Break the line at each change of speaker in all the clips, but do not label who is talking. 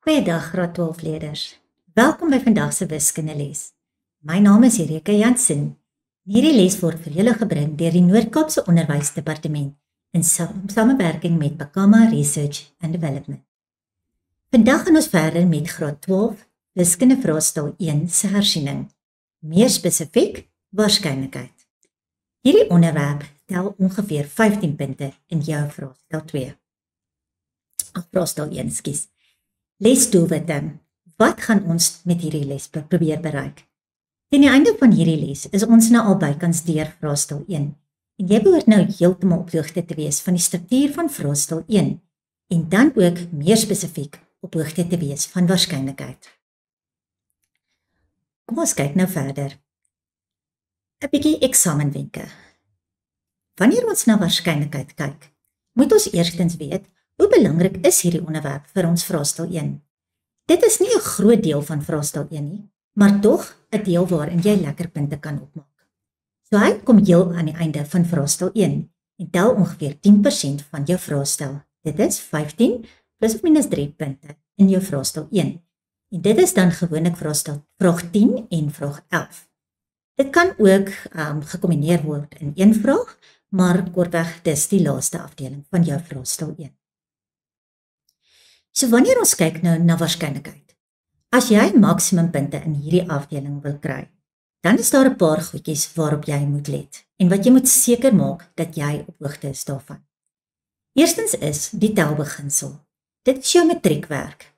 Goeiedag graad 12 leerders. Welkom by vandag se wiskundeles. My naam is Erika Jansen. Hierdie les word vir julle gebring deur die Noord-Kaapse Onderwysdepartement in samewerking met Bakama Research and Development. Vandag gaan ons verder met graad 12 wiskunde vraestel 1 se hersiening. Meer spesifiek, waarskynlikheid. Hierdie onderwerp tel ongeveer 15 punte in jou vraestel 2. Vraestel 1, skus. Lesdoelwitte. Wat gaan ons met hierdie les probeer bereik? Teen die einde van hierdie les is ons nou al bykans deur vraestel 1 en jy behoort nou heeltemal op hoogte te wees van die struktuur van vraestel 1 en dan ook meer spesifiek op hoogte te wees van waarskynlikheid. Kom ons kyk nou verder. 'n bietjie eksamenwenke. Wanneer ons na waarskynlikheid kyk, moet ons eerstens weet hoe belangrik is hierdie onderwerp vir ons vraestel 1. Dit is nie 'n groot deel van vraestel 1 nie, maar tog 'n deel waarin jy lekker punte kan opmaak. So hy kom heel aan die einde van vraestel 1 en tel ongeveer 10% van jou vraestel. Dit is 15 plus of minus 3 punte in jou vraestel 1. En dit is dan gewoonlik vraag 10 en vraag 11. Dit kan ook gekombineer word in een vraag, maar kortweg dis die laaste afdeling van jou vraestel 1. So wanneer ons kyk nou na waarskynlikheid, as jy maksimum punte in hierdie afdeling wil kry, dan is daar 'n paar goedjies waarop jy moet let en wat jy moet seker maak dat jy op hoogte is daarvan. Eerstens is die telbeginsel. Dit is jou matriekwerk.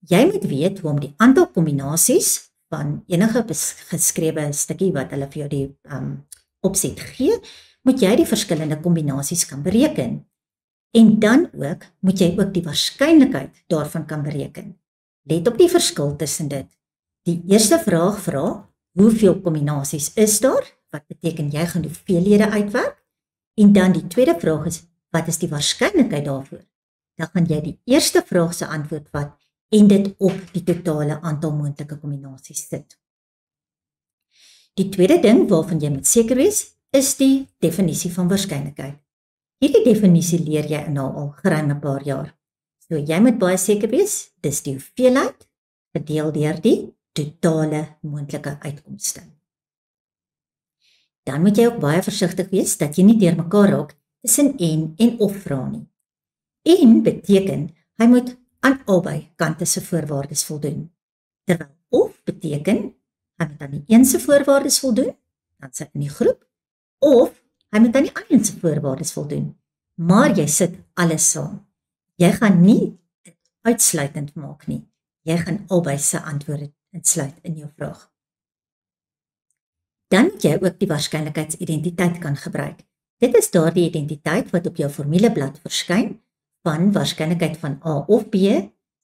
Jy moet weet hoe om die aantal kombinasies van enige geskrewe stukkie wat hulle vir jou die opset gee, moet jy die verskillende kombinasies kan bereken. En dan ook, moet jy ook die waarskynlikheid daarvan kan bereken. Let op die verskil tussen dit. Die eerste vraag vra, hoeveel kombinasies is daar? Wat beteken jy gaan hoeveelhede uitwerk? En dan die tweede vraag is, wat is die waarskynlikheid daarvoor? Dan gaan jy die eerste vraag se antwoord vat en dit op die totale aantal moontlike kombinasies sit. Die tweede ding waarvan jy moet seker wees, is die definisie van waarskynlikheid. Hierdie definisie leer jy nou al geruim 'n paar jaar. So jy moet baie seker wees, dis die hoeveelheid verdeel deur die totale moontlike uitkomste. Dan moet jy ook baie versigtig wees dat jy nie deurmekaar raak tussen en of vra nie. En beteken hy moet aan albei kante se voorwaardes voldoen. Terwyl of beteken hy moet aan die een se voorwaardes voldoen, dan sit in die groep, of hy moet aan die ander se voorwaardes voldoen, maar jy sit alles saam. Jy gaan nie uitsluitend maak nie. Jy gaan albei se antwoorde insluit in jou vraag. Dan moet jy ook die waarskynlikheidsidentiteit kan gebruik. Dit is daardie identiteit wat op jou formuleblad verskyn van waarskynlikheid van A of B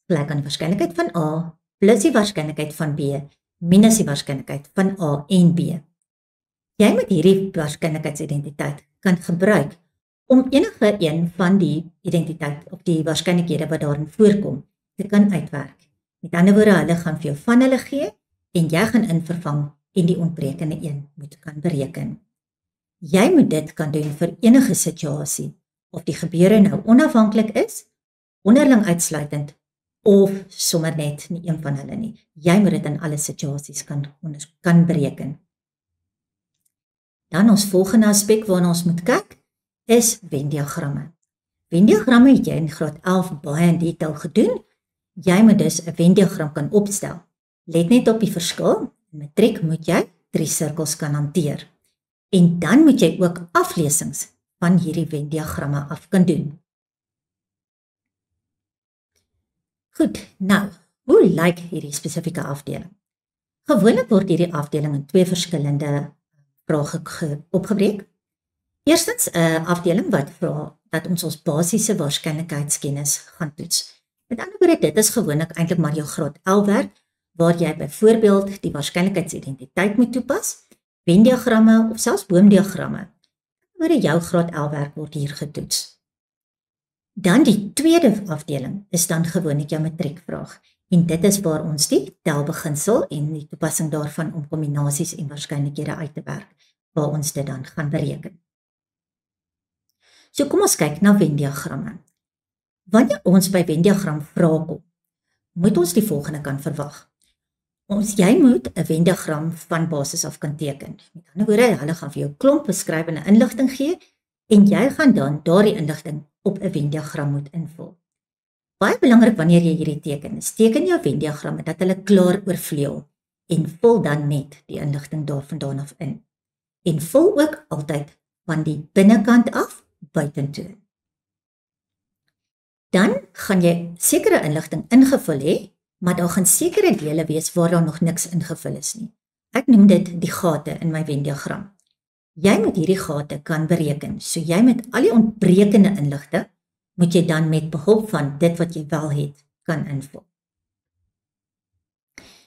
gelyk aan die waarskynlikheid van A plus die waarskynlikheid van B minus die waarskynlikheid van A en B. Jy moet hierdie waarskynlikheidsidentiteit kan gebruik om enige een van die identiteit of die waarskynlikhede wat daarin voorkom te kan uitwerk. Met ander woorde, hulle gaan vir jou van hulle gee en jy gaan invervang en die ontbrekende een moet kan bereken. Jy moet dit kan doen vir enige situasie, of die gebeure nou onafhanklik is, onderling uitsluitend, of sommer net nie een van hulle nie. Jy moet dit in alle situasies kan bereken. Dan ons volgende aspek waarna ons moet kyk, is Venn-diagramme. Venn-diagramme het jy in graad 11 baie in detail gedoen. Jy moet dus 'n Venn-diagram kan opstel. Let net op die verskil. In matriek moet jy 3 sirkels kan hanteer. En dan moet jy ook aflesings van hierdie Venn-diagramme af kan doen. Goed, nou, hoe lyk hierdie spesifieke afdeling? Gewoonlik word hierdie afdeling in 2 verskillende vrae opgebreek. Eerstens 'n afdeling wat vra dat ons basiese waarskynlikheidskennis gaan toets. Met ander woorde, dit is gewoonlik eintlik maar jou graad 11 werk, waar jy byvoorbeeld die waarskynlikheidsidentiteit moet toepas, Venn-diagramme of selfs boomdiagramme. Oor jou graad 11 werk word hier getoets. Dan die tweede afdeling is dan gewoonlik jou matriekvraag. En dit is waar ons die telbeginsel en die toepassing daarvan om kombinasies en waarskynlikhede uit te werk, waar ons dit dan gaan bereken. So kom ons kyk na Venn-diagramme. Wanneer ons by Venn-diagram vrae kom, moet ons die volgende kan verwag. Jy moet 'n Venn-diagram van basis af kan teken. Met ander woorde, hulle gaan vir jou klomp beskrywende inligting gee en jy gaan dan daardie inligting op 'n Venn-diagram moet invul. Baie belangrik wanneer jy hierdie teken is, teken jou Venn-diagramme dat hulle klaar oorvleuel en vul dan net die inligting daarvandaan af in. En vul ook altyd van die binnekant af buitentoe. Dan gaan jy sekere inligting ingevul hê, maar daar gaan sekere dele wees waar daar nog niks ingevul is nie. Ek noem dit die gate in my Venn-diagram. Jy moet hierdie gate kan bereken, so jy met al die ontbrekende inligting moet jy dan met behulp van dit wat jy wel het, kan invul.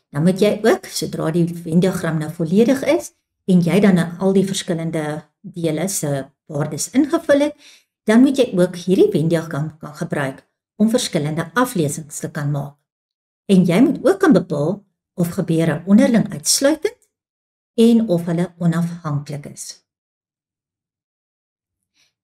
Dan moet jy ook, sodra die Venn-diagram nou volledig is, en jy dan al die verskillende dele se waardes ingevul het, dan moet jy ook hierdie Venn-diagram kan gebruik om verskillende aflesings te kan maak. En jy moet ook kan bepaal of gebeure onderling uitsluitend en of hulle onafhanklik is.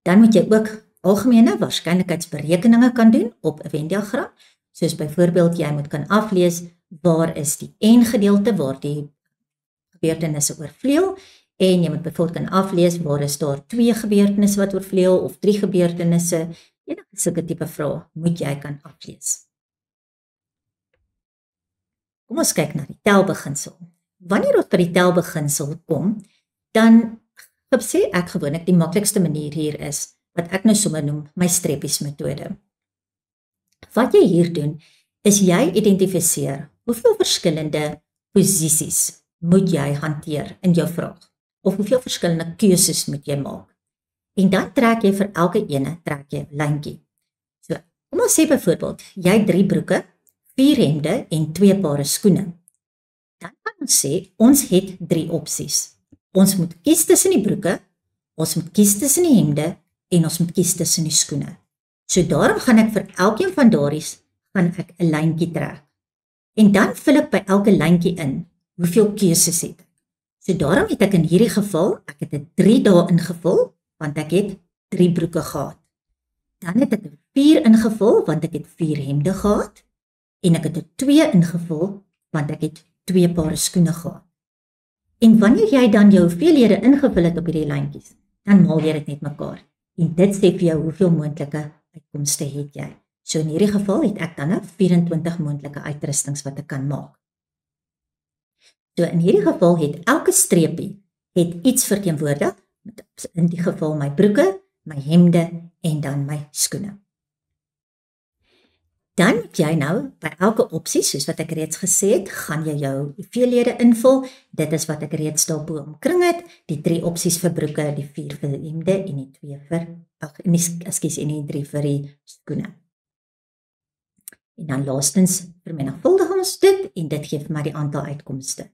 Dan moet jy ook algemene waarskynlikheidsberekeninge kan doen op 'n Venn-diagram, soos byvoorbeeld jy moet kan aflees waar is die N-gedeelte waar die gebeurtenisse oorvleuel en jy moet byvoorbeeld kan aflees waar is daar 2 gebeurtenisse wat oorvleuel of 3 gebeurtenisse. Enige sulke tipe vrae moet jy kan aflees. Kom ons kyk na die telbeginsel. Wanneer ons by die telbeginsel kom, dan sê ek gewoonlik die maklikste manier hier is wat ek nou sommer noem my streppies metode. Wat jy hier doen, is jy identifiseer hoeveel verskillende posisies moet jy hanteer in jou vraag, of hoeveel verskillende keuses moet jy maak. En dan trek jy vir elke ene, trek jy 'n lyntjie. So, kom ons sê byvoorbeeld, jy het 3 broeke, 4 hemde en 2 pare skoene. Dan kan ons sê, ons het 3 opsies. Ons moet kies tussen die broeke, ons moet kies tussen die hemde en ons moet kies tussen die skoene. So daarom gaan ek vir elkeen van daardie gaan ek 'n lyntjie trek. En dan vul ek by elke lyntjie in hoeveel keuses het ek. So daarom het ek in hierdie geval, ek het 'n 3 daar ingevul want ek het 3 broeke gehad. Dan het ek 'n 4 ingevul want ek het 4 hemde gehad en ek het 'n 2 ingevul want ek het 2 pare skoene gehad. En wanneer jy dan jou hoeveelhede ingevul het op hierdie lyntjies, dan maal jy dit net mekaar. En dit sê vir jou hoeveel moontlike uitkomste het jy. So in hierdie geval het ek dan 24 moontlike uitrustings wat ek kan maak. So in hierdie geval het elke streepie iets verteenwoordig, in die geval my broeke, my hemde en dan my skoene. Dan moet jy nou by elke opsie, soos wat ek reeds gesê het, gaan jy jou hoeveelhede invul. Dit is wat ek reeds daarbo omkring het, die 3 opsies vir broeke, die 4 vir die hemde en die 2 vir, en die 3 vir die skoene. En dan laastens vermenigvuldig ons dit en dit gee vir my die aantal uitkomste.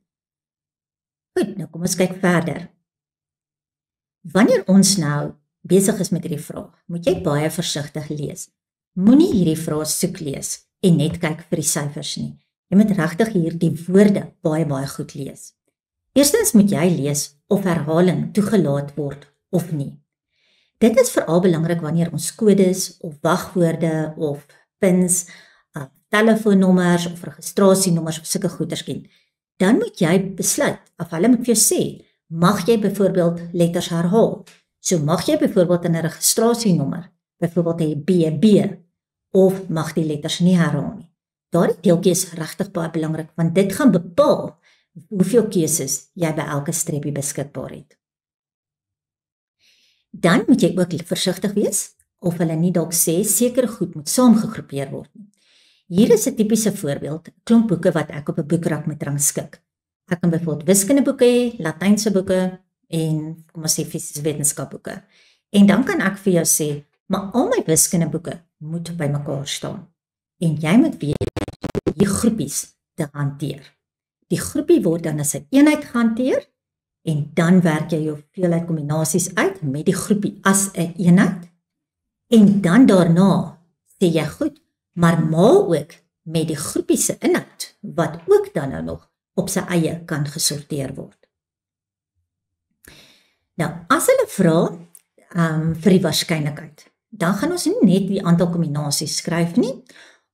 Goed, nou kom ons kyk verder. Wanneer ons nou besig is met hierdie vraag, moet jy baie versigtig lees. Moenie hierdie vrae soek lees en net kyk vir die syfers nie. Jy moet regtig hier die woorde baie goed lees. Eerstens moet jy lees of herhaling toegelaat word of nie. Dit is veral belangrik wanneer ons kodes of wagwoorde of pins, telefoonnommers of registrasienommers of sulke goeders ken. Dan moet jy besluit, of hulle moet vir jou sê, mag jy byvoorbeeld letters herhaal. So mag jy byvoorbeeld in 'n registrasienommer, byvoorbeeld 'n BB, of mag die letters nie herhaal nie. Daardie deeltjie is regtig baie belangrik, want dit gaan bepaal hoeveel keuses jy by elke streepie beskikbaar het. Dan moet jy ook versigtig wees, of hulle nie dalk sê, sekere goed moet saamgegroepeer word nie. Hier is 'n tipiese voorbeeld, 'n klomp boeke wat ek op 'n boekrak moet rangskik. Ek kan byvoorbeeld wiskundeboeke hê, Latynse boeke en kom ons sê fisiese wetenskapboeke. En dan kan ek vir jou sê, maar al my wiskundeboeke moet by mekaar staan. En jy moet weet hoe die groepies te hanteer. Die groepie word dan as 'n eenheid gehanteer en dan werk jy jou hoeveelheid kombinasies uit met die groepie as 'n eenheid. En dan daarna sê jy goed, maar maal ook met die groepie se inhoud wat ook dan nou nog op sy eie kan gesorteer word. Nou, as hulle vra vir die waarskynlikheid, dan gaan ons nie net die aantal kombinasies skryf nie.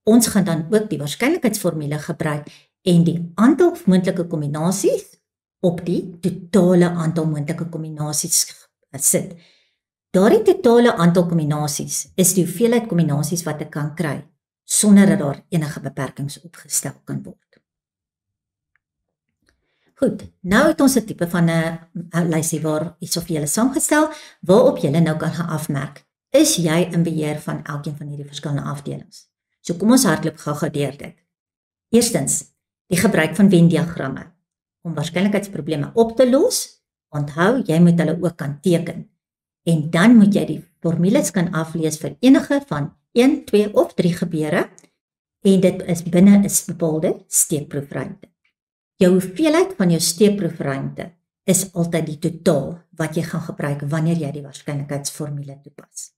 Ons gaan dan ook die waarskynlikheidsformule gebruik en die aantal moontlike kombinasies op die totale aantal moontlike kombinasies sit. Daardie totale aantal kombinasies is die hoeveelheid kombinasies wat ek kan kry, sonder dat daar enige beperkings opgestel kan word. Goed, nou het ons 'n tipe van 'n lysie waar iets of julle saamgestel, waarop julle nou kan gaan afmerk. Is jy in beheer van elkeen van hierdie verskillende afdelings? So kom ons hardloop gou-gou deur dit. Eerstens, die gebruik van Venn-diagramme. Om waarskynlikheidsprobleme op te los, onthou, jy moet hulle ook kan teken. En dan moet jy die formules kan aflees vir enige van 1, 2 of 3 gebeure, en dit is binne 'n bepaalde steekproefruimte. Jou hoeveelheid van jou steekproefruimte is altyd die totaal wat jy gaan gebruik wanneer jy die waarskynlikheidsformule toepas.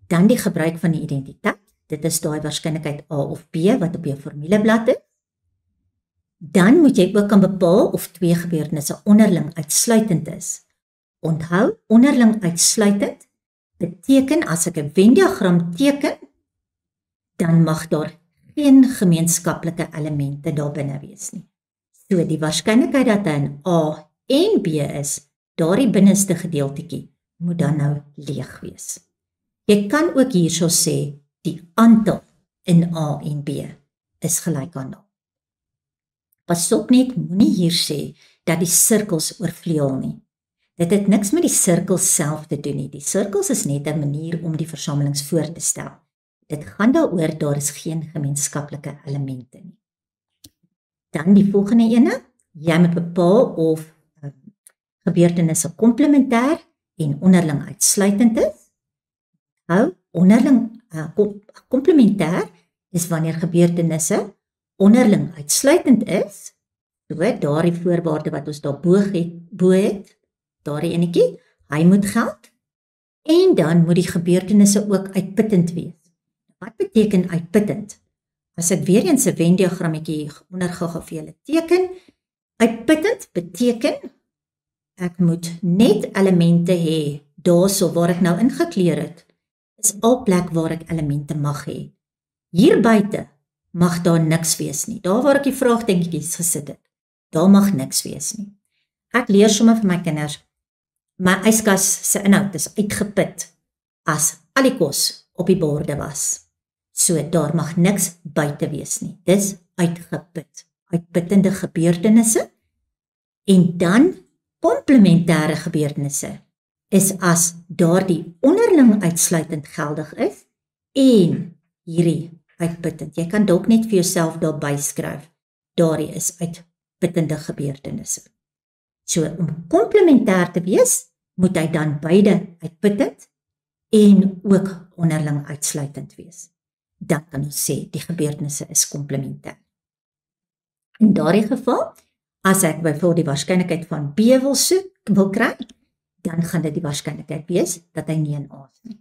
Dan die gebruik van die identiteit, dit is daai waarskynlikheid A of B wat op jou formuleblad is. Dan moet jy ook kan bepaal of 2 gebeurtenisse onderling uitsluitend is. Onthou, onderling uitsluitend beteken as ek 'n Venn-diagram teken, dan mag daar geen gemeenskaplike elemente daarbinne wees nie. So die waarskynlikheid dat hy in A en B is, daardie binneste gedeeltetjie moet dan nou leeg wees. Jy kan ook hierso sê die aantal in A en B is gelyk aan 0. Pas op net, moenie hier sê dat die sirkels oorvleuel nie. Dit het niks met die sirkels self te doen nie. Die sirkels is net 'n manier om die versamelings voor te stel. Dit gaan daaroor, daar is geen gemeenskaplike elemente nie. Dan die volgende ene, jy moet bepaal of gebeurtenisse komplementêr en onderling uitsluitend is. Nou, onderling komplementêr is wanneer gebeurtenisse onderling uitsluitend is, so daardie voorwaarde wat ons daar bo het, daardie enetjie, hy moet geld, en dan moet die gebeurtenisse ook uitputtend wees. Wat beteken uitputtend? As ek weer eens 'n Venn-diagrammetjie ondergou vir julle teken, uitputtend beteken, ek moet net elemente hê, daarso waar ek nou ingekleur het, is al plek waar ek elemente mag hê. Hier buite mag daar niks wees nie. Daar waar ek die vraagtekentjies gesit het, daar mag niks wees nie. Ek leer sommer vir my kinders, my yskas se inhoud is uitgeput as al die kos op die borde was. So daar mag niks buite wees nie. Dis uitgeput. Uitputtende gebeurtenisse. En dan komplementêre gebeurtenisse is as daardie onderling uitsluitend geldig is en hierdie uitputtend. Jy kan dalk net vir jouself daarby skryf. Daardie is uitputtende gebeurtenisse. So om komplementêr te wees, moet hy dan beide uitputtend en ook onderling uitsluitend wees. Dan kan ons sê die gebeurtenisse is komplementêr. In daardie geval, as ek byvoorbeeld die waarskynlikheid van B wil kry, dan gaan dit die waarskynlikheid wees dat hy nie in A is nie.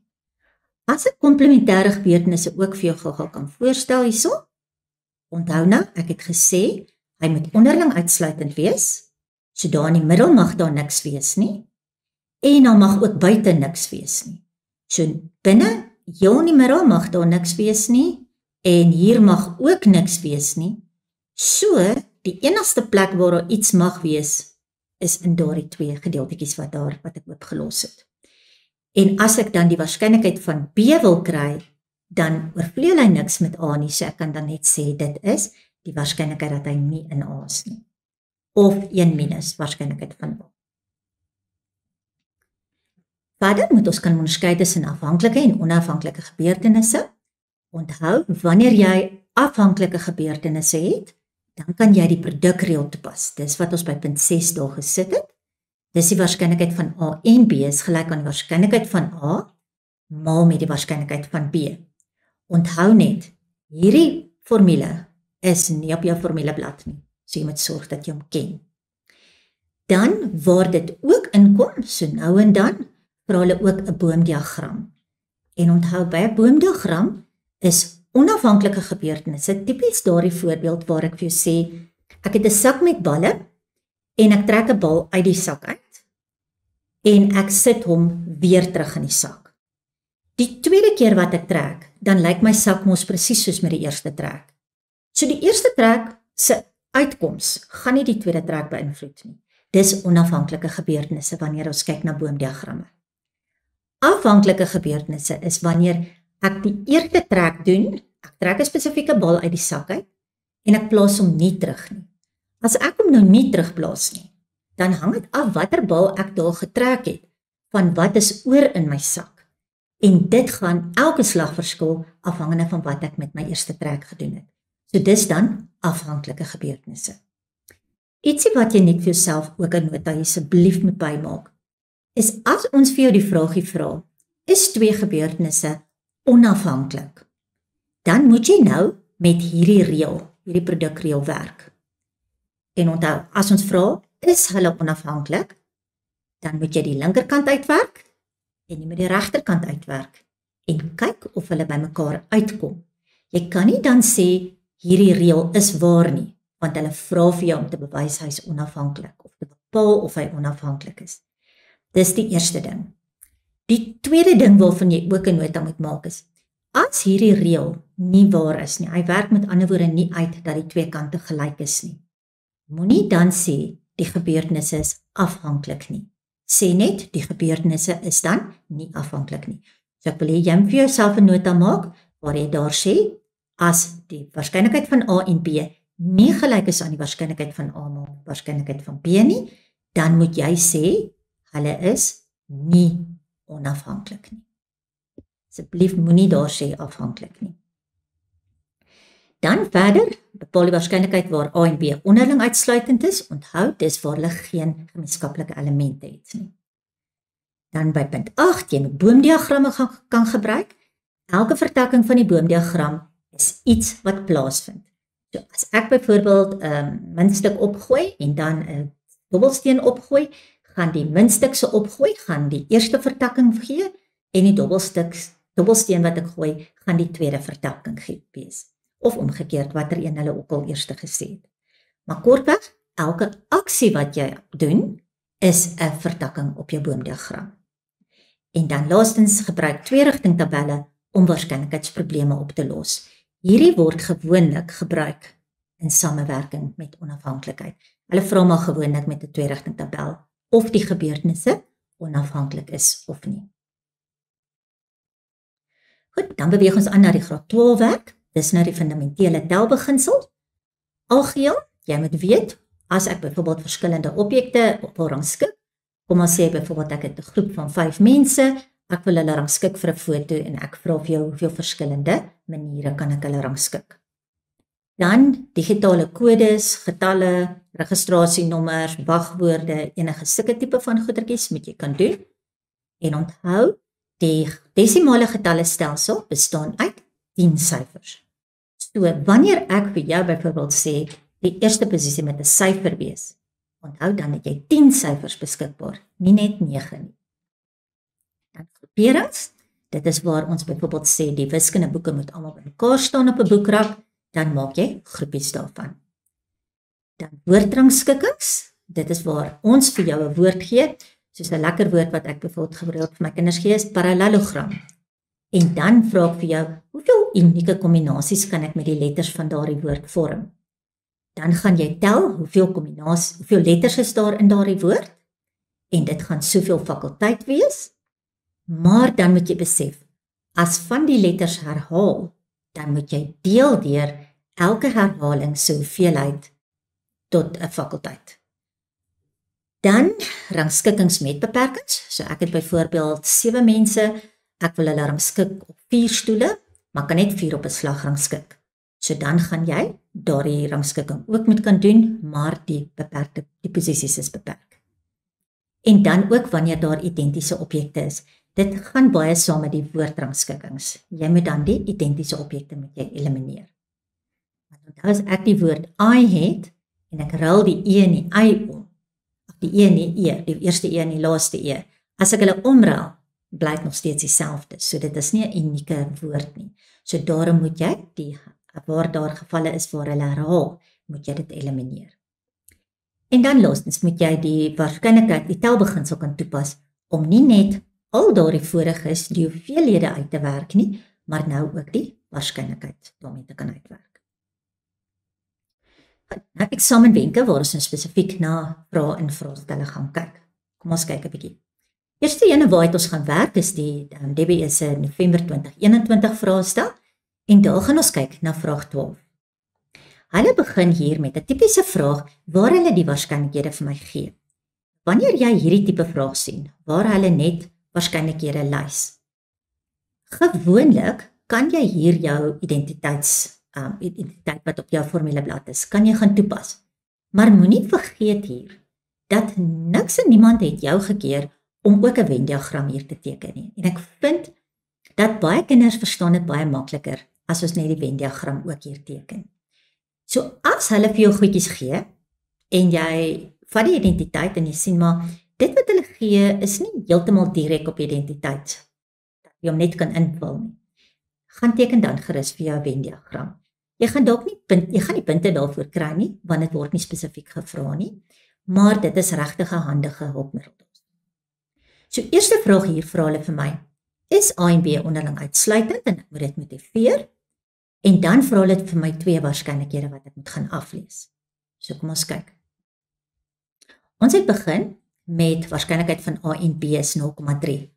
As ek komplementêre gebeurtenisse ook vir jou gou-gou kan voorstel hierso, onthou nou, ek het gesê, hy moet onderling uitsluitend wees, so daar in die middel mag daar niks wees nie, en dan mag ook buite niks wees nie. So binne, heel in die middel mag daar niks wees nie, en hier mag ook niks wees nie. So, die enigste plek waar daar iets mag wees, is in daardie 2 gedeeltetjies wat ek oopgelos het. En as ek dan die waarskynlikheid van B wil kry, dan oorvleuel hy niks met A nie, so ek kan dan net sê, dit is die waarskynlikheid dat hy nie in A is nie. Of 1 minus waarskynlikheid van A. Verder moet ons kan onderskei tussen afhanklike en onafhanklike gebeurtenisse. Onthou, wanneer jy afhanklike gebeurtenisse het, dan kan jy die produkreël toepas. Dis wat ons by punt 6 daar gesit het. Dis die waarskynlikheid van A en B is gelyk aan die waarskynlikheid van A maal met die waarskynlikheid van B. Onthou net, hierdie formule is nie op jou formuleblad nie, so jy moet sorg dat jy hom ken. Dan, waar dit ook inkom, so nou en dan, vra hulle ook 'n boomdiagram. En onthou, by 'n boomdiagram is onafhanklike gebeurtenisse, tipies daardie voorbeeld waar ek vir jou sê, ek het 'n sak met balle, en ek trek 'n bal uit die sak uit, en ek sit hom weer terug in die sak. Die tweede keer wat ek trek, dan lyk my sak mos presies soos met die eerste trek. So die eerste trek se uitkoms gaan nie die tweede trek beïnvloed nie. Dis onafhanklike gebeurtenisse wanneer ons kyk na boomdiagramme. Afhanklike gebeurtenisse is wanneer ek die eerste trek doen, ek trek 'n spesifieke bal uit die sak uit en ek plaas hom nie terug nie. As ek hom nou nie terugplaas nie, dan hang dit af watter bal ek daar getrek het, van wat is oor in my sak. En dit gaan elke slag verskil afhangende van wat ek met my eerste trek gedoen het. So dis dan afhanklike gebeurtenisse. Ietsie wat jy net vir jouself ook 'n nota asseblief moet bymaak, is as ons vir jou die vraagie vra, is twee gebeurtenisse onafhanklik? Dan moet jy nou met hierdie reël, hierdie produkreël werk. En onthou, as ons vra, is hulle onafhanklik, dan moet jy die linkerkant uitwerk en jy moet die regterkant uitwerk en kyk of hulle by mekaar uitkom. Jy kan nie dan sê hierdie reël is waar nie, want hulle vra vir jou om te bewys hy is onafhanklik of te bepaal of hy onafhanklik is. Dis die eerste ding. Die tweede ding waarvan jy ook 'n nota moet maak is, as hierdie reël nie waar is nie, hy werk met ander woorde nie uit dat die twee kante gelyk is nie, moenie dan sê die gebeurtenisse is afhanklik nie. Sê net die gebeurtenisse is dan nie afhanklik nie. So ek wil hê jy moet vir jouself 'n nota maak waar jy daar sê, as die waarskynlikheid van A en B nie gelyk is aan die waarskynlikheid van A maar waarskynlikheid van B nie, dan moet jy sê hulle is nie onafhanklik nie. Asseblief moenie daar sê afhanklik nie. Dan verder, bepaal die waarskynlikheid waar A en B onderling uitsluitend is, onthou dis waar hulle geen gemeenskaplike elemente het nie. Dan by punt 8, jy moet boomdiagramme kan gebruik. Elke vertakking van die boomdiagram is iets wat plaasvind. So as ek byvoorbeeld 'n muntstuk opgooi en dan 'n dobbelsteen opgooi, gaan die muntstuk se opgooi gaan die eerste vertakking gee en die dobbelsteen wat ek gooi gaan die tweede vertakking wees. Of omgekeerd, watter een hulle ook al eerste gesê het. Maar kortweg, elke aksie wat jy doen, is 'n vertakking op jou boomdiagram. En dan laastens, gebruik twee-rigting tabelle om waarskynlikheidsprobleme op te los. Hierdie word gewoonlik gebruik in samewerking met onafhanklikheid. Hulle vra maar gewoonlik met 'n twee-rigting tabel of die gebeurtenisse onafhanklik is of nie. Goed, dan beweeg ons aan na die graad 12 werk. Dis nou die fundamentele telbeginsel. Algeheel, jy moet weet, as ek byvoorbeeld verskillende objekte op 'n rangskik, kom ons sê byvoorbeeld ek het 'n groep van 5 mense, ek wil hulle rangskik vir 'n foto en ek vra vir jou hoeveel verskillende maniere kan ek hulle rangskik. Dan digitale kodes, getalle, registrasienommers, wagwoorde, enige sulke tipe van goedertjies moet jy kan doen. En onthou, die desimale getallestelsel bestaan uit 10 syfers. So wanneer ek vir jou byvoorbeeld sê die eerste posisie met 'n syfer wees, onthou dan dat jy 10 syfers beskikbaar, nie net 9 nie. Dan groeperings, dit is waar ons byvoorbeeld sê die wiskundeboeke moet almal bymekaar staan op 'n boekrak, dan maak jy groepies daarvan. Dan woordrangskikkings, dit is waar ons vir jou 'n woord gee, soos 'n lekker woord wat ek byvoorbeeld gereeld vir my kinders gee is parallelogram. En dan vra ek vir jou, hoeveel unieke kombinasies kan ek met die letters van daardie woord vorm? Dan gaan jy tel hoeveel letters is daar in daardie woord, en dit gaan soveel fakulteit wees, maar dan moet jy besef, as van die letters herhaal, dan moet jy deel deur elke herhaling se hoeveelheid tot 'n fakulteit. Dan rangskikkings met beperkings, so ek het byvoorbeeld 7 mense, ek wil hulle rangskik op 4 stoele, maar kan net 4 op 'n slag rangskik. So dan gaan jy daardie rangskikking ook moet kan doen, maar die posisies is beperk. En dan ook wanneer daar identiese objekte is, dit gaan baie saam met die woordrangskikkings. Jy moet dan die identiese objekte moet jy elimineer. Want onthou as ek die woord I het, en ek ruil die E en die I om, of die E en die E, die eerste E en die laaste E, as ek hulle omruil, bly dit nog steeds dieselfde. So dit is nie 'n unieke woord nie. So daarom moet jy waar daar gevalle is waar hulle herhaal, moet jy dit elimineer. En dan laastens moet jy die waarskynlikheid, die telbeginsel kan toepas om nie net al daardie voriges die hoeveelhede uit te werk nie, maar nou ook die waarskynlikheid daarmee te kan uitwerk. Nou eksamenwenke waar ons spesifiek na vrae en vraestelle gaan kyk. Kom ons kyk 'n bietjie. Eerste ene waar ons gaan werk is die DBE se November 2021 vraestel en daar gaan ons kyk na vraag 12. Hulle begin hier met 'n tipiese vraag waar hulle die waarskynlikhede vir my gee. Wanneer jy hierdie tipe vraag sien, waar hulle net waarskynlikhede lys, gewoonlik kan jy hier jou identiteit wat op jou formuleblad is, kan jy gaan toepas. Maar moenie vergeet hier, dat niks en niemand het jou gekeer om ook 'n Venn-diagram hier te teken nie. En ek vind dat baie kinders verstaan dit baie makliker as ons net die Venn-diagram ook hier teken. So as hulle vir jou goedjies gee en jy vat die identiteit en jy sien maar dit wat hulle gee is nie heeltemal direk op identiteit dat jy hom net kan invul nie. Gaan teken dan gerus vir jou Venn-diagram. Jy gaan nie punte daarvoor kry nie want dit word nie spesifiek gevra nie, maar dit is regtig 'n handige hulpmiddel. So eerste vraag hier vra hulle vir my, is A en B onderling uitsluitend en ek moet dit motiveer? En dan vra hulle vir my 2 waarskynlikhede wat ek moet gaan aflees. So kom ons kyk. Ons het begin met waarskynlikheid van A en B is 0,3.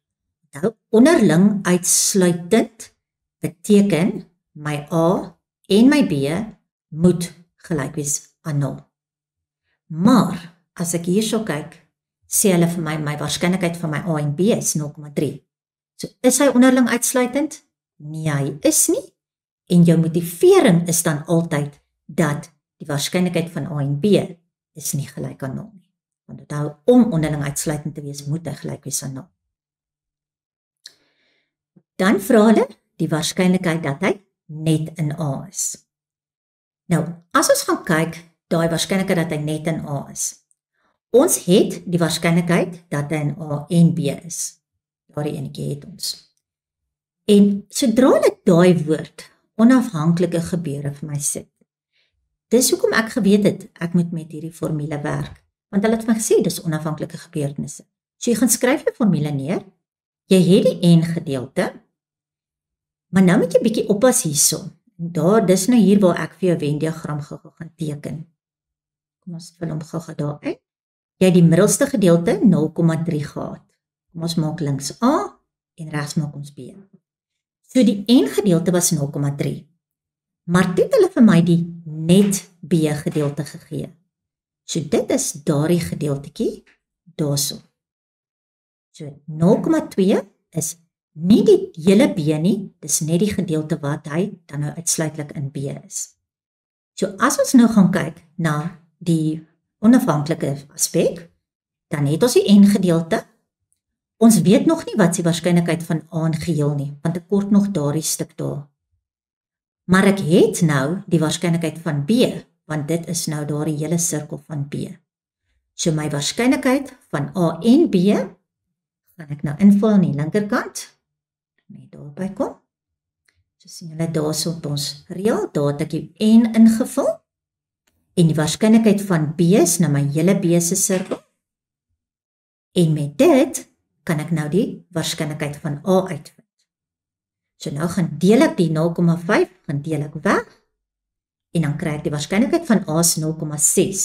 Nou onderling uitsluitend beteken my A en my B moet gelyk wees aan 0. Maar as ek hierso kyk, sê hulle vir my waarskynlikheid van my A en B is 0,3. So is hy onderling uitsluitend? Nee, hy is nie. En jou motivering is dan altyd dat die waarskynlikheid van A en B is nie gelyk aan 0 nie. Want onthou, om onderling uitsluitend te wees, moet hy gelyk wees aan 0. Dan vra hulle die waarskynlikheid dat hy net in A is. Nou, as ons gaan kyk, daai waarskynlikheid dat hy net in A is. Ons het die waarskynlikheid dat hy in A en B is. Daardie enetjie het ons. En sodra hulle daai woord onafhanklike gebeure vir my sit, dis hoekom ek geweet het, ek moet met hierdie formule werk, want hulle het my gesê, dis onafhanklike gebeurtenisse. So jy gaan skryf jou formule neer, jy het die en gedeelte, maar nou moet jy bietjie oppas hierso. Dis nou hier waar ek vir jou Venn-diagram gaan teken. Kom ons vul hom gou daar uit. Jy het die middelste gedeelte 0,3 gehad. Kom ons maak links A en regs maak ons B. So die en gedeelte was 0,3. Maar toe het hulle vir my die net B gedeelte gegee. So dit is daardie gedeeltetjie daarso. So 0,2 is nie die hele B nie, dis net die gedeelte wat hy dan nou uitsluitlik in B is. So as ons nou gaan kyk na die onafhanklike aspek, dan het ons die en gedeelte. Ons weet nog nie wat is die waarskynlikheid van A in geheel nie, want ek kort nog daardie stuk daar. Maar ek het nou die waarskynlikheid van B, want dit is nou daardie hele sirkel van B. So my waarskynlikheid van A en B, gaan ek nou invul aan die linkerkant, net daarby kom. So sien julle daarso op ons reël, daar het ek die en ingevul, en die waarskynlikheid van B is nou my hele B se sirkel, en met dit kan ek nou die waarskynlikheid van A uitvind. So nou gaan deel ek die 0,5, gaan deel ek weg, en dan kry ek die waarskynlikheid van A is 0,6.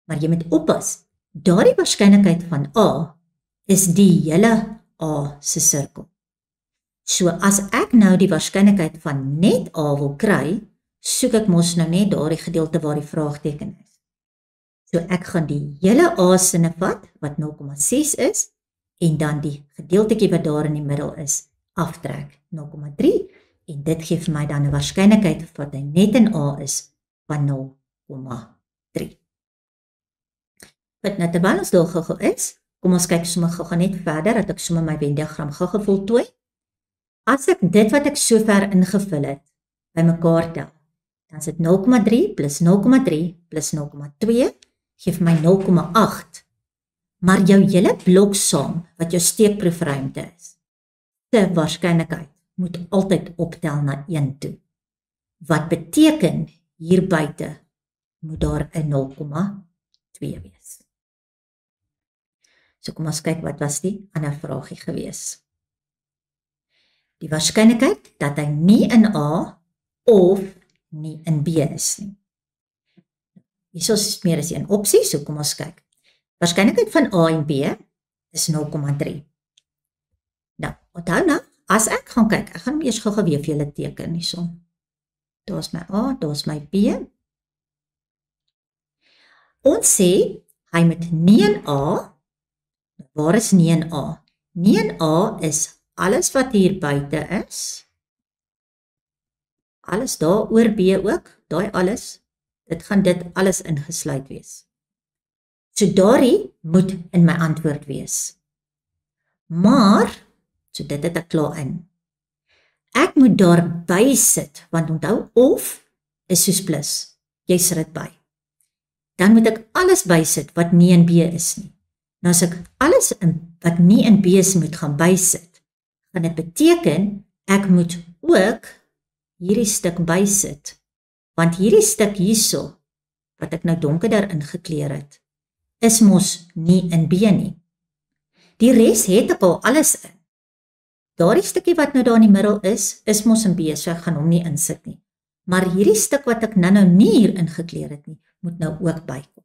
Maar jy moet oppas, daardie waarskynlikheid van A is die hele A se sirkel. So as ek nou die waarskynlikheid van net A wil kry, soek ek mos nou net daardie gedeelte waar die vraagteken is. So ek gaan die hele A sinne vat, wat 0,6 is, en dan die gedeeltetjie wat daar in die middel is, aftrek 0,3, en dit gee vir my dan 'n waarskynlikheid wat hy net in A is, van 0,3. Wat nou terwyl ons daar gou is, kom ons kyk sommer gou net verder, dat ek sommer my Venn-diagram gou voltooi. As ek dit wat ek sover ingevul het, bymekaar tel, dan is dit 0,3 plus 0,3 plus 0,2, gee vir my 0,8. Maar jou hele blok saam, wat jou steekproefruimte is, se waarskynlikheid moet altyd optel na 1 toe. Wat beteken, hier buite moet daar 'n 0,2 wees. So kom ons kyk wat was die ander vraagie gewees. die waarskynlikheid dat hy nie in A of nie in B is nie. Hier is meer as een opsie, so kom ons kyk. Waarskynlikheid van A en B is 0,3. Nou, onthou nou, as ek gaan kyk, ek gaan eers gou weer vir julle teken hierso. Daar is my A, daar is my B. Ons sê, hy moet nie in A, waar is nie in A? Nie in A is alles wat hier buite is, alles daar oor B ook, daai alles, dit gaan dit alles ingesluit wees. So daarie moet in my antwoord wees. Maar, so dit het ek klaar in. Ek moet daarby sit, want onthou of is soos plus, jy sit dit by. Dan moet ek alles bysit wat nie in B is nie. Nou as ek alles wat nie in B is moet gaan bysit, gaan dit beteken, ek moet ook hierdie stuk bysit, want hierdie stuk hierso, wat ek nou donkerder ingekleer het, is mos nie in B nie. Die res het ek al alles in. Daardie stukkie wat nou daar in die middel is mos in B, so ek gaan hom nie insit nie. Maar hierdie stuk wat ek nou nie hier ingekleer het nie, moet nou ook bykom.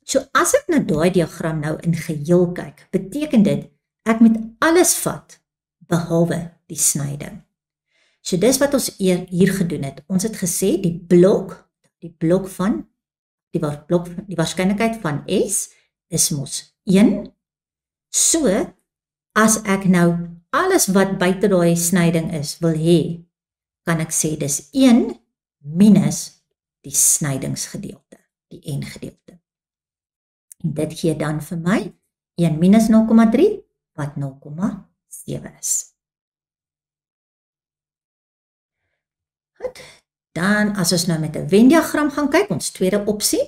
So as ek na daai diagram nou in geheel kyk, beteken dit, ek moet alles vat, behalwe die snyding. So dis wat ons hier gedoen het. Ons het gesê, die waarskynlikheid van S is mos 1. So, as ek nou alles wat buite daai snyding is, wil hê, kan ek sê dis 1 minus die snydingsgedeelte, die N-gedeelte. En dit gee dan vir my 1 minus 0,3 wat 0,7 is. Goed, dan as ons nou met 'n Venn-diagram gaan kyk, ons tweede opsie.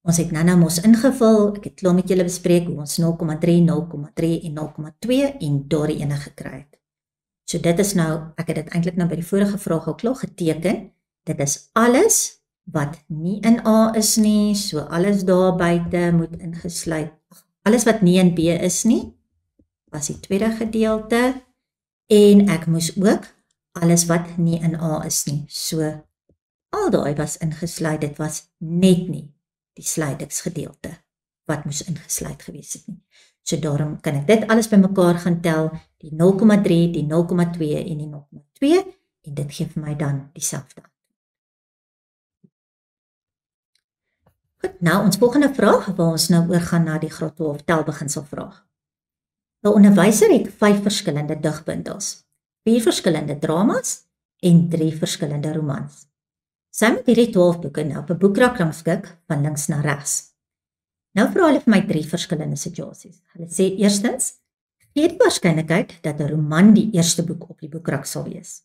Ons het nou mos ingevul, ek het klaar met julle bespreek hoe ons 0,3, 0,3 en 0,2 en daardie ene gekry het. So dit is nou, ek het dit eintlik nou by die vorige vraag al klaar geteken. Dit is alles wat nie in A is nie, so alles daar buite moet ingesluit. Alles wat nie in B is nie, was die tweede gedeelte, en ek moes ook alles wat nie in A is nie, so al daai was ingesluit, dit was net nie die sluitingsgedeelte wat moes ingesluit gewees het nie. So daarom kan ek dit alles bymekaar gaan tel, die 0,3, die 0,2 en die 0,2, en dit gee vir my dan dieselfde. Goed, nou ons volgende vraag, waar ons nou oorgaan na die graad 12 telbeginselvraag. 'n onderwyser het 5 verskillende digbundels, 4 verskillende dramas en 3 verskillende romans. Sy moet hierdie 12 boeke nou op 'n boekrak rangskik van links na regs. Nou vra hulle vir my 3 verskillende situasies. Hulle sê eerstens, gee die waarskynlikheid dat 'n roman die eerste boek op die boekrak sal wees.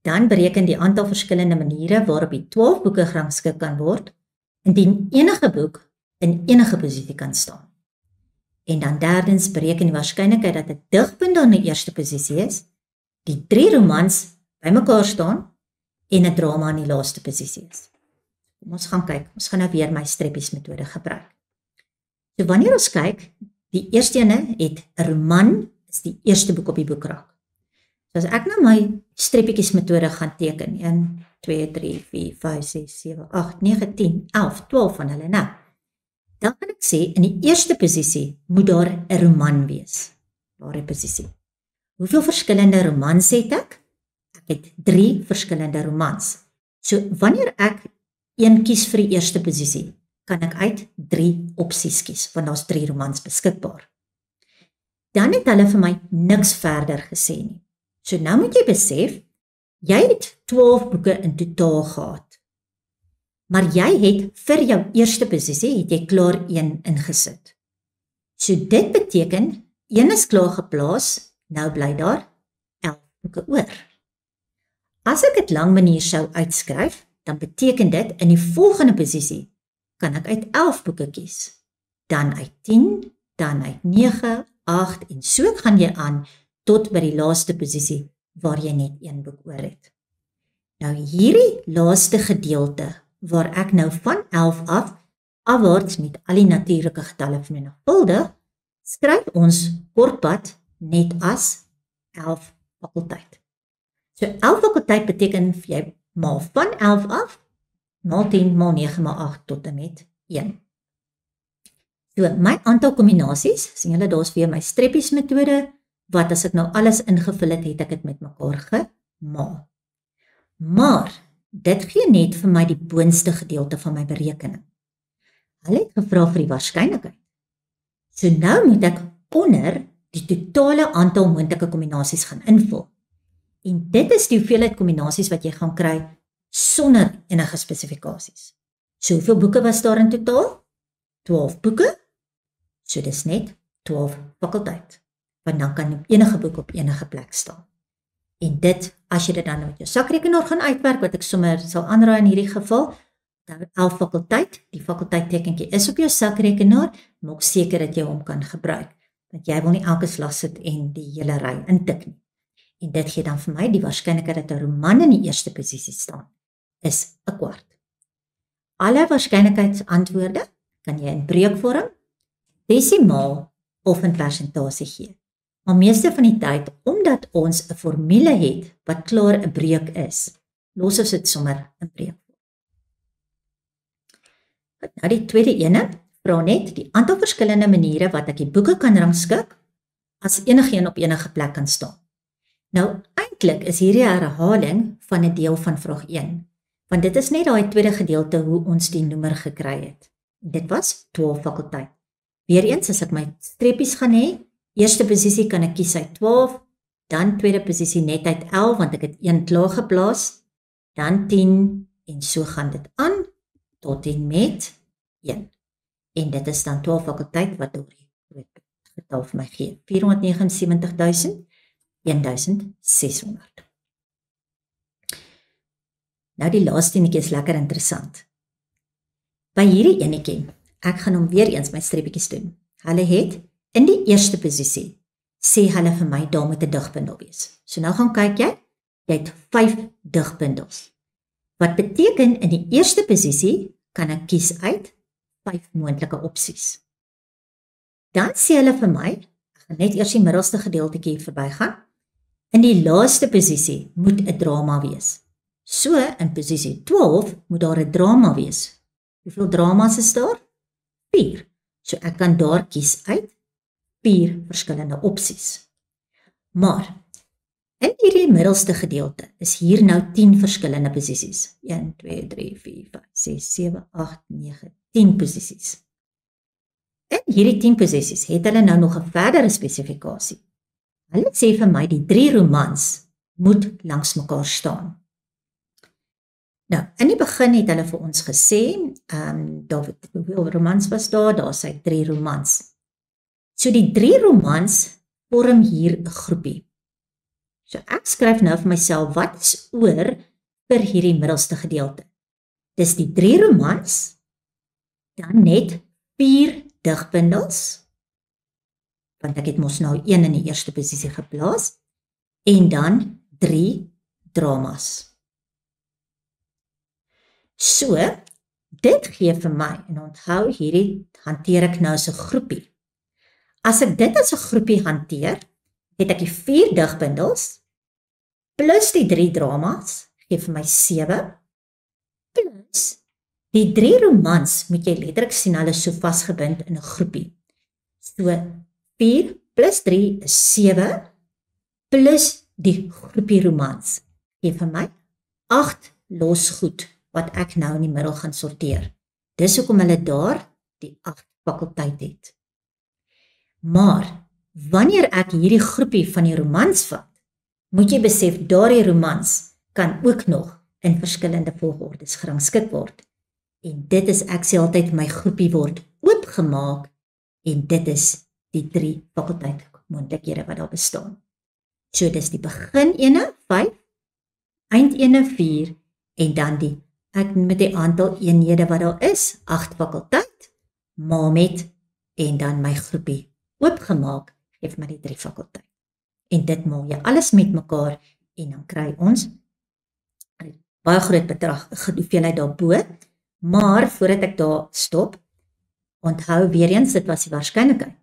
Dan bereken die aantal verskillende maniere waarop die 12 boeke gerangskik kan word, indien enige boek in enige posisie kan staan. En dan derdens bereken die waarskynlikheid dat 'n digbundel in die eerste posisie is, die 3 romans bymekaar staan en 'n drama in die laaste posisie is. Kom ons gaan kyk, ons gaan nou weer my streppies metode gebruik. So wanneer ons kyk, die eerste ene het 'n roman, is die eerste boek op die boekrak. So as ek nou my streppies metode gaan teken, 1, 2, 3, 4, 5, 6, 7, 8, 9, 10, 11, 12 van hulle nou, dan kan ek sê, in die eerste posisie moet daar 'n roman wees. Daardie posisie. Hoeveel verskillende romans het ek? Ek het 3 verskillende romans. So wanneer ek een kies vir die eerste posisie, kan ek uit 3 opsies kies, want daar's 3 romans beskikbaar. Dan het hulle vir my niks verder gesê nie. So nou moet jy besef, jy het 12 boeke in totaal gehad. Maar jy het vir jou eerste posisie, het jy klaar 1 ingesit. So dit beteken, 1 is klaar geplaas, nou bly daar 11 boeke oor. As ek dit lang manier sou uitskryf, dan beteken dit, in die volgende posisie, kan ek uit 11 boeke kies. Dan uit 10, dan uit 9, 8, en so gaan jy aan, tot by die laaste posisie, waar jy net 1 boek oor het. Nou hierdie laaste gedeelte, waar ek nou van 11 af, afwaarts met al die natuurlike getalle vermenigvuldig, skryf ons kortpad net as 11 fakulteit. So 11 fakulteit beteken vir jy maal van 11 af, maal 10, maal 9, maal 8 tot en met 1. So my aantal kombinasies, sien julle daar's weer my streppies metode, wat as ek nou alles ingevul het, het ek dit met mekaar gemaal. Maar dit gee net vir my die boonste gedeelte van my berekening. Hulle het gevra vir die waarskynlikheid. So nou moet ek onder die totale aantal moontlike kombinasies gaan invul. En dit is die hoeveelheid kombinasies wat jy gaan kry sonder enige spesifikasies. So hoeveel boeke was daar in totaal? 12 boeke. So dis net 12 fakulteit. Want dan kan enige boek op enige plek staan. En dit, as jy dit dan met jou sakrekenaar gaan uitwerk, wat ek sommer sal aanraai in hierdie geval, dan 11 fakulteit, die fakulteittekentjie is op jou sakrekenaar, maak seker dat jy hom kan gebruik, want jy wil nie elke slag sit en die hele ry intik nie. En dit gee dan vir my die waarskynlikheid dat 'n roman in die eerste posisie staan, is 'n kwart. Alle waarskynlikheidsantwoorde kan jy in breekvorm, desimaal of in persentasie gee. Maar meeste van die tyd, omdat ons 'n formule het wat klaar 'n breek is, los ons dit sommer in breekvorm. Nou die tweede ene, vra net die aantal verskillende maniere wat ek die boeke kan rangskik, as enigeen op enige plek kan staan. Nou, eintlik is hierdie herhaling van 'n deel van vraag 1, want dit is net daai tweede gedeelte hoe ons die noemer gekry het. Dit was 12 fakulteit. Weereens, as ek my streppies gaan hê, eerste posisie kan ek kies uit 12, dan tweede posisie net uit 11, want ek het 1 klaar geplaas, dan 10, en so gaan dit aan, tot en met 1. En dit is dan 12 fakulteit wat door die groot getal vir my gee. 479.1600. Nou die laaste enetjie is lekker interessant. By hierdie enetjie, ek gaan hom weer eens my streppietjies doen. Hulle het in die eerste posisie, sê hulle vir my, daar moet 'n digbundel wees. So nou gaan kyk jy het 5 digbundels. Wat beteken in die eerste posisie kan ek kies uit 5 moontlike opsies. Dan sê hulle vir my, ek gaan net eers die middelste gedeeltetjie verbygaan. In die laaste posisie moet 'n drama wees. So in posisie 12 moet daar 'n drama wees. Hoeveel dramas is daar? 4. So ek kan daar kies uit 4 verskillende opsies. Maar in hierdie middelste gedeelte is hier nou 10 verskillende posisies. 1, 2, 3, 4, 5, 6, 7, 8, 9, 10 posisies. In hierdie 10 posisies het hulle nou nog 'n verdere spesifikasie. Hulle sê vir my die 3 romans moet langs mekaar staan. Nou, in die begin het hulle vir ons gesê, hoeveel romans was daar? Daar sê 3 romans. So die 3 romans vorm hier 'n groepie. So ek skryf nou vir myself, wat is oor vir hierdie middelste gedeelte? Dis die 3 romans, dan net 4 digbundels, want ek het mos nou 1 in die eerste posisie geplaas, en dan 3 dramas. So, dit gee vir my, en onthou hierdie hanteer ek nou as 'n groepie. As ek dit as 'n groepie hanteer, het ek die 4 digbundels, plus die 3 dramas, gee vir my 7, plus die 3 romans, moet jy letterlik sien, hulle is so vasgebind in 'n groepie. So, 4 plus 3 is 7, plus die groepie romans, gee vir my 8 losgoed, wat ek nou in die middel gaan sorteer. Dis hoekom hulle daar die 8 fakulteit het. Maar, wanneer ek hierdie groepie van die romans vat, moet jy besef, daardie romans kan ook nog in verskillende volgordes gerangskik word. En dit is, ek sê altyd, my groepie word oopgemaak, en dit is die 3 fakulteit moontlikhede wat daar bestaan. So dis die begin ene, 5, eind ene, 4, en dan die ek met die aantal eenhede wat daar is, 8 fakulteit, maal met, en dan my groepie oopgemaak, geef my die 3 fakulteit. En dit maal jy alles met mekaar, en dan kry ons baie groot bedrag, hoeveelheid daarbo, maar voordat ek daar stop, onthou weer eens, dit was die waarskynlikheid.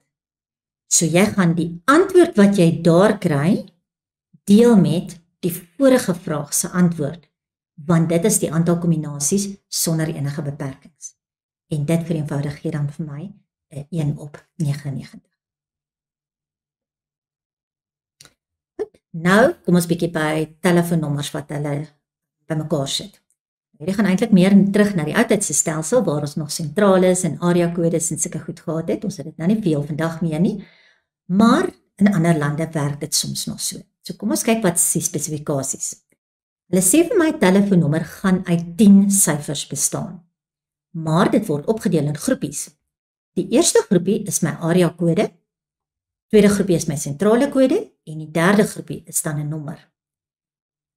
So jy gaan die antwoord wat jy daar kry, deel met die vorige vraag se antwoord, want dit is die aantal kombinasies sonder enige beperkings. En dit vereenvoudig gee dan vir my 'n 1 op 99. Nou, kom ons bietjie by telefoonnommers wat hulle bymekaar sit. Hierdie gaan eintlik meer terug na die ou tydse stelsel waar ons nog sentrales en area kodes en sulke goed gehad het. Ons het dit nou nie veel vandag meer nie, maar in ander lande werk dit soms nog so. So kom ons kyk wat is die spesifikasies. Hulle sê vir my telefoonnommer gaan uit 10 syfers bestaan, maar dit word opgedeel in groepies. Die eerste groepie is my area kode, tweede groepie is my sentrale kode en die derde groepie is dan 'n nommer.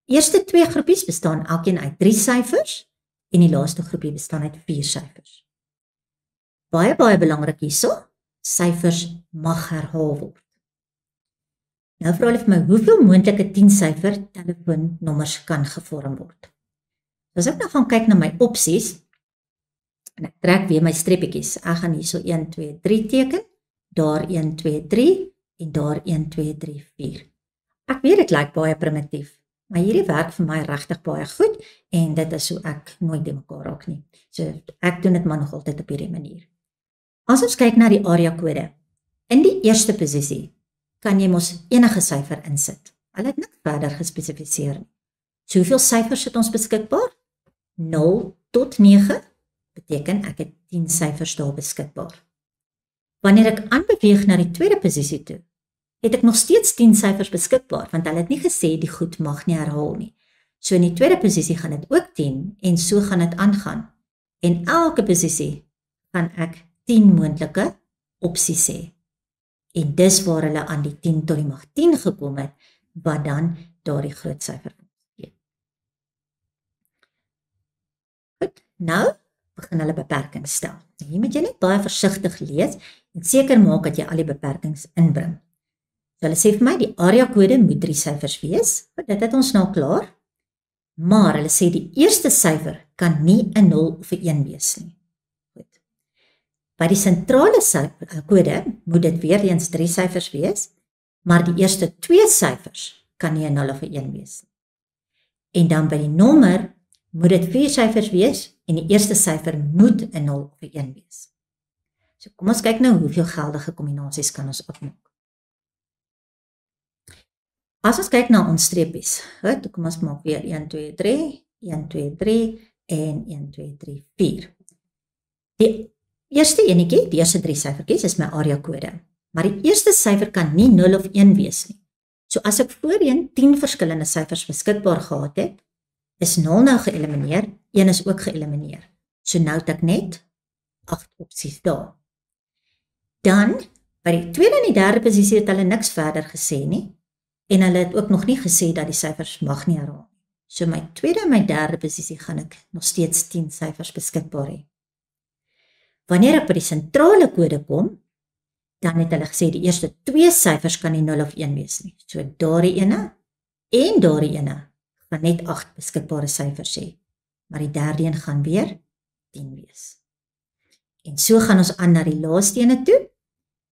Eerste 2 groepies bestaan elkeen uit 3 syfers en die laaste groepie bestaan uit 4 syfers. Baie belangrik hierso, syfers mag herhaal word. Nou vra hulle vir my, hoeveel moontlike 10-syfer telefoonnommers kan gevorm word? As ek nou gaan kyk na my opsies, en ek trek weer my streepietjies, ek gaan hierso 1, 2, 3 teken, daar 1, 2, 3 en daar 1, 2, 3, 4. Ek weet dit lyk baie primitief, maar hierdie werk vir my regtig baie goed en dit is hoe ek nooit die mekaar raak nie. So ek doen dit maar nog altyd op hierdie manier. As ons kyk na die area kode, in die eerste posisie kan jy mos enige syfer insit. Hulle het niks verder gespesifiseer nie. So hoeveel syfers het ons beskikbaar? 0 tot 9 beteken ek het 10 syfers daar beskikbaar. Wanneer ek aanbeweeg na die tweede posisie toe, het ek nog steeds 10 syfers beskikbaar, want hulle het nie gesê die goed mag nie herhaal nie. So in die tweede posisie gaan dit ook 10 en so gaan dit aangaan. En elke posisie gaan ek 10 moontlike opsies hê. En dis waar hulle aan die 10 tot die mag 10 gekom het, wat dan daardie groot syfer gee. Goed, nou begin hulle beperkings stel. Hier moet jy net baie versigtig lees en seker maak dat jy al die beperkings inbring. So hulle sê vir my die area kode moet 3 syfers wees. Dit het ons nou klaar. Maar hulle sê die eerste syfer kan nie 'n 0 of 'n 1 wees nie. Goed. By die sentrale kode moet dit weer eens 3 syfers wees, maar die eerste 2 syfers kan nie 'n 0 of 'n 1 wees nie. En dan by die nommer moet dit 4 syfers wees en die eerste syfer moet 'n 0 of 'n 1 wees. So kom ons kyk nou hoeveel geldige kombinasies kan ons opmaak. As ons kyk na ons streepies, kom ons maak weer 1, 2, 3, 1, 2, 3 en 1, 2, 3, 4. Die eerste enetjie, die eerste 3 syfertjies is my area kode, maar die eerste syfer kan nie 0 of 1 wees nie. So as ek voorheen 10 verskillende syfers beskikbaar gehad het, is 0 nou geëlimineer, 1 is ook geëlimineer. So nou het ek net 8 opsies daar. Dan, by die tweede en die derde posisie het hulle niks verder gesê nie, en hulle het ook nog nie gesê dat die syfers mag nie herhaal. So my tweede en my derde posisie gaan ek nog steeds 10 syfers beskikbaar hê. Wanneer ek by die sentrale kode kom, dan het hulle gesê die eerste 2 syfers kan nie 0 of 1 wees nie. So daardie ene en daardie ene gaan net 8 beskikbare syfers hê, maar die derde een gaan weer 10 wees. En so gaan ons aan na die laaste ene toe.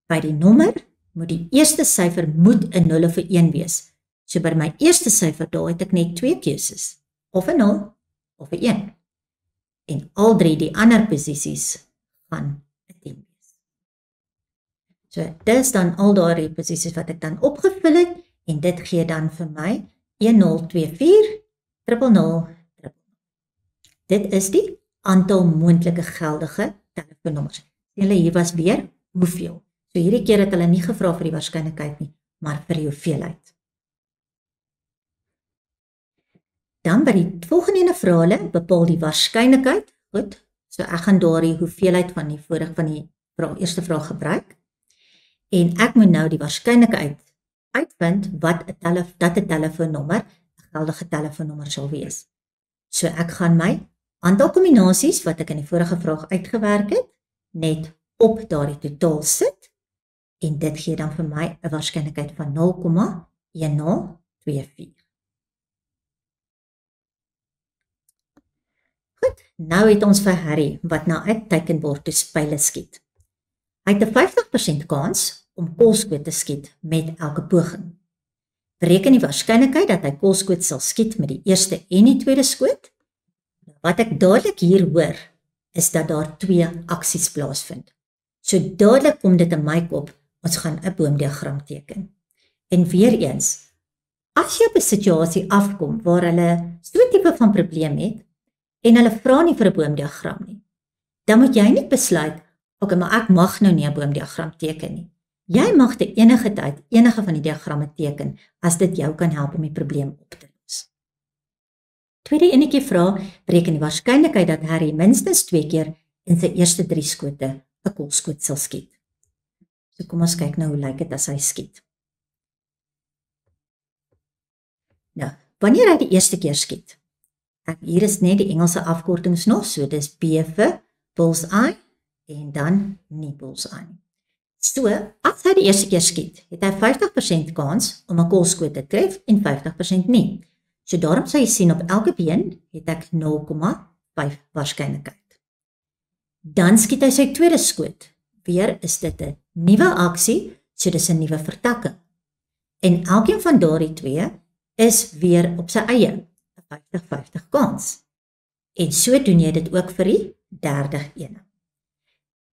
By die nommer moet die eerste syfer moet 'n 0 of 'n 1 wees. So by my eerste syfer daar het ek net 2 keuses, of 'n 0 of 'n 1. En al 3 die ander posisies gaan 'n 10 wees. So dit is dan al daardie posisies wat ek dan opgevul het en dit gee dan vir my 1024 000 000. Dit is die aantal moontlike geldige telefoonnommers. Julle hier was weer hoeveel. So hierdie keer het hulle nie gevra vir die waarskynlikheid nie, maar vir die hoeveelheid. Dan by die volgende ene vra hulle bepaal die waarskynlikheid. Goed, so ek gaan daardie hoeveelheid van die vorige van die eerste vraag gebruik. En ek moet nou die waarskynlikheid uitvind wat 'n telefoonnommer 'n geldige telefoonnommer sal wees. So ek gaan my aantal kombinasies wat ek in die vorige vraag uitgewerk het, net op daardie totaal sit. En dit gee dan vir my 'n waarskynlikheid van 0,1024. Goed, nou het ons vir Harry wat na 'n teikenbord toe spyle skiet. Hy het 'n 50% kans om kolskoot te skiet met elke poging. Bereken die waarskynlikheid dat hy koolskoot sal skiet met die eerste en die tweede skoot. Wat ek dadelik hier hoor, is dat daar 2 aksies plaasvind. So dadelik kom dit in my kop, ons gaan 'n boomdiagram teken. En weer eens, as jy op 'n situasie afkom waar hulle so 'n tipe van probleem het, en hulle vra nie vir 'n boomdiagram nie, dan moet jy nie besluit, okay, maar ek mag nou nie 'n boomdiagram teken nie. Jy mag te enige tyd enige van die diagramme teken, as dit jou kan help om die probleem op te los. Tweede enetjie vra, bereken die waarskynlikheid dat Harry minstens 2 keer in sy eerste 3 skote 'n koolskoot sal skiet. So kom ons kyk nou hoe lyk dit as hy skiet. Nou, wanneer hy die eerste keer skiet, hier is net die Engelse afkortings nog, so dis B vir bullseye en dan nie bullseye. So, as hy die eerste keer skiet, het hy 50% kans om 'n koolskoot te tref en 50% nie. So daarom sal jy sien op elke been het ek 0,5 waarskynlikheid. Dan skiet hy sy tweede skoot. Weer is dit 'n nuwe aksie, so dis 'n nuwe vertakking. En elkeen van daardie 2 is weer op sy eie 'n 50-50 kans. En so doen jy dit ook vir die derde ene.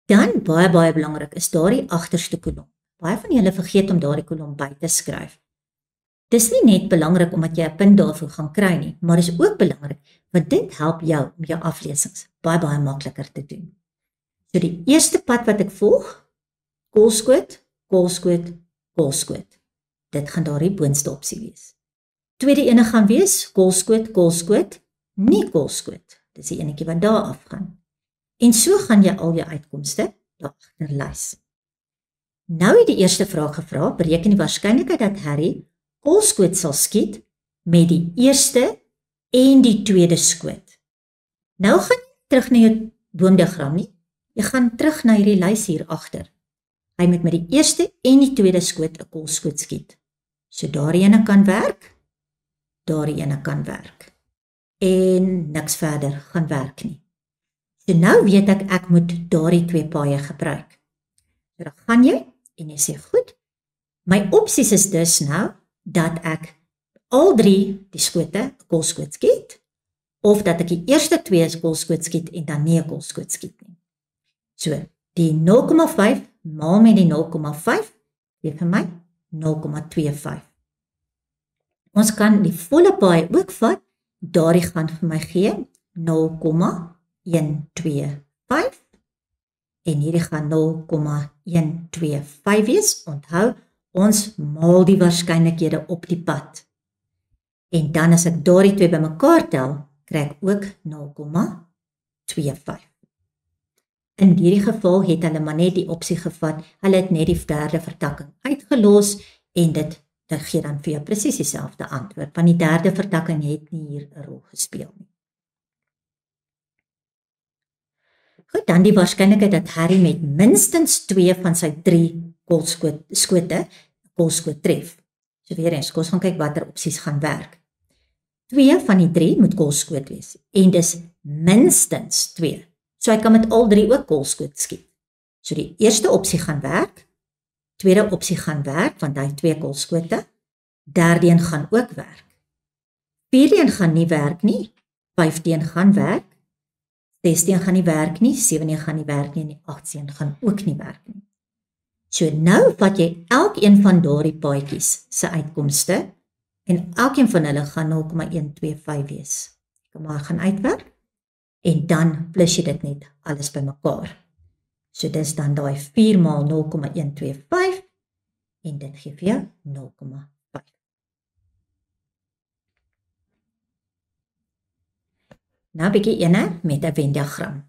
Dan baie belangrik is daardie agterste kolom. Baie van julle vergeet om daardie kolom by te skryf. Dis nie net belangrik omdat jy 'n punt daarvoor gaan kry nie, maar is ook belangrik want dit help jou om jou aflesings baie makliker te doen. So die eerste pad wat ek volg, koolskoot, koolskoot, koolskoot. Dit gaan daardie boonste opsie wees. Tweede ene gaan wees koolskoot, koolskoot, nie koolskoot. Dis die enetjie wat daar afgaan. En so gaan jy al jou uitkomste daar agter lys. Nou het die eerste vraag gevra, bereken die waarskynlikheid dat Harry koolskoot sal skiet met die eerste en die tweede skoot. Nou gaan jy terug na jou boomdiagram nie. Jy gaan terug na hierdie lys hier agter. Hy moet met die eerste en die tweede skoot 'n koolskoot skiet. So daardie ene kan werk, daardie ene kan werk. En niks verder gaan werk nie. So nou weet ek moet daardie 2 paaie gebruik. So dan gaan jy en jy sê goed, my opsies is dus nou dat ek al 3 die skote 'n koolskoot skiet, of dat ek die eerste 2 koolskoot skiet en dan nie 'n koolskoot skiet nie. So, die 0,5 maal met die 0,5 gee vir my 0,25. Ons kan die volle paai ook vat, daardie gaan vir my gee 0,125 en hierdie gaan 0,125 wees. Onthou, ons maal die waarskynlikhede op die pad. En dan as ek daardie 2 bymekaar tel, kry ek ook 0,25. In hierdie geval het hulle maar net die opsie gevat, hulle het net die derde vertakking uitgelos en dit gee dan vir jou presies dieselfde antwoord, want die derde vertakking het nie hier 'n rol gespeel nie. Goed, dan die waarskynlikheid dat Harry met minstens 2 van sy 3 koolskote tref. So weer eens, kom ons gaan kyk watter opsies gaan werk. 2 van die 3 moet koolskoot wees en dis minstens 2. So hy kan met al 3 ook koolskoot skiet. So die eerste opsie gaan werk, tweede opsie gaan werk want hy het 2 koolskote, derde een gaan ook werk. Vierde een gaan nie werk nie, vyfde een gaan werk, sesde een gaan nie werk nie, sewende een gaan nie werk nie en die agste een gaan ook nie werk nie. So nou vat jy elkeen van daardie paadjies se uitkomste en elkeen van hulle gaan 0,125 wees. Kom maar gaan uitwerk en dan plus jy dit net alles bymekaar. So dis dan daai 4 maal 0,125 en dit gee vir jou 0,5. Nou bietjie ene met 'n Venn-diagram.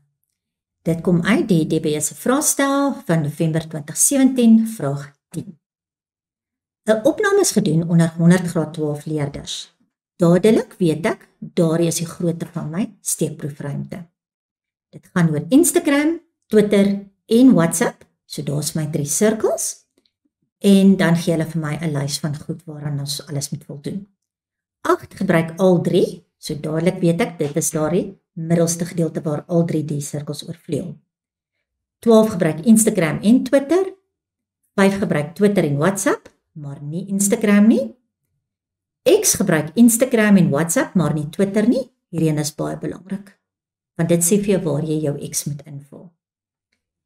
Dit kom uit die DBS se vraestel van November 2017, vraag 10. 'n Opname is gedoen onder 100 graad 12 leerders. Dadelik weet ek, daardie is die grootte van my steekproefruimte. Dit gaan oor Instagram, Twitter en WhatsApp, so daar's my 3 sirkels, en dan gee hulle vir my 'n lys van goed waaraan ons alles moet voldoen. 8 gebruik al 3, so dadelik weet ek, dit is daardie middelste gedeelte waar al 3 die sirkels oorvleuel. 12 gebruik Instagram en Twitter, 5 gebruik Twitter en WhatsApp, maar nie Instagram nie, X gebruik Instagram en WhatsApp, maar nie Twitter nie. Hierdie is baie belangrik, want dit sê vir jou waar jy jou X moet invul.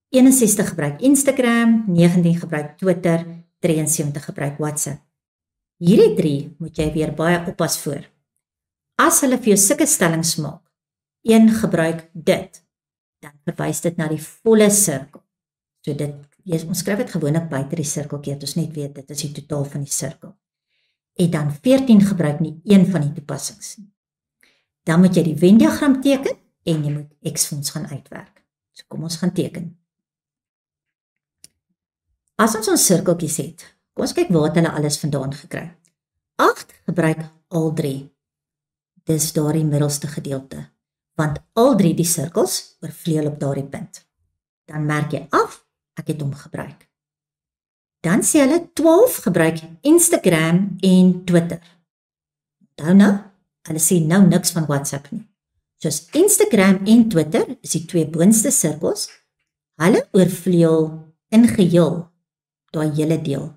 61 gebruik Instagram, 19 gebruik Twitter, 73 gebruik WhatsApp. Hierdie 3 moet jy weer baie oppas voor. As hulle vir jou sulke stellings maak, 1 gebruik dit, dan verwys dit na die volle sirkel. So ons skryf dit gewoonlik buite die sirkeltjie, dat ons net weet, dit is die totaal van die sirkel. En dan 14 gebruik nie een van die toepassings nie. Dan moet jy die Venn-diagram teken, en jy moet X vir ons gaan uitwerk. So kom ons gaan teken. As ons sirkeltjies het, kom ons kyk waar het hulle alles vandaan gekry. 8 gebruik al 3. Dis daardie middelste gedeelte, want al 3 die sirkels oorvleuel op daardie punt. Dan merk jy af, ek het hom gebruik. Dan sê hulle 12 gebruik Instagram en Twitter. Onthou nou, hulle sê nou niks van WhatsApp nie. Soos Instagram en Twitter is die 2 boonste sirkels, hulle oorvleuel in geheel daai hele deel.